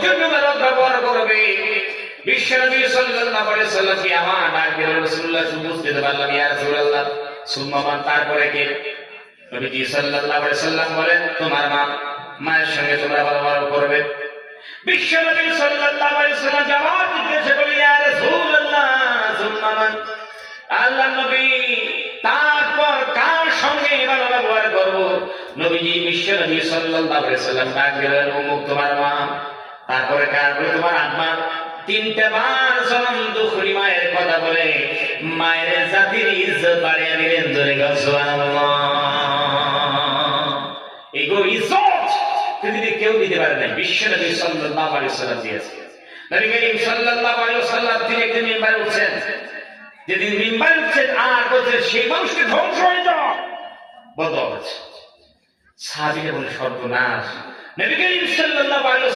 সৌজন্য ব্যবহার করবে। বিশ্বনবী সাল্লাল্লাহু আলাইহি ওয়াসাল্লাম কি আমার ডাক দিলেন, রাসূলুল্লাহ বুঝতে পারলাম ইয়া রাসূলুল্লাহ, সুম্মা মান, তারপরে কে? নবীজি সাল্লাল্লাহু আলাইহি ওয়াসাল্লাম বলেন তোমার মা, মায়ের সঙ্গে তোমরা ব্যবহার করবে। বিশ্বনবী সাল্লাল্লাহু আলাইহি ওয়াসাল্লাম জবাব দিতে বলেন ইয়া রাসূলুল্লাহ সুম্মা মান, আল্লাহর নবী তারপর কার সঙ্গে ভালো ব্যবহার করব? নবীজি বিশ্বনবী সাল্লাল্লাহু আলাইহি ওয়াসাল্লাম ডাক দিলেন অমুক তোমার মা, তারপরে কার? বলে তোমার আম্মা। তিনটা বার জনম দুখরি মায়ের কথা বলে মায়ের জাতির ইজ্জত বাড়িয়ে দিলেন। জোরে গাও সুবহানাল্লাহ। এগো ইজ্জত পৃথিবীতে কেউ দিতে পারে না, বিশ্বনবী সাল্লাল্লাহু আলাইহি ওয়াসাল্লাম দিয়েছে। নবী করিম সাল্লাল্লাহু আলাইহি ওয়াসাল্লাম তিনি একদিন মিম্বারে উঠছেন, যেদিন মিম্বারে উঠছেন আর বলছেন সেই মানুষকে ধ্বংস হয়ে যাও, বদয়া হচ্ছে। সাহাবীরা বলে সর্বনাশ। নবী করিম সাল্লাল্লাহু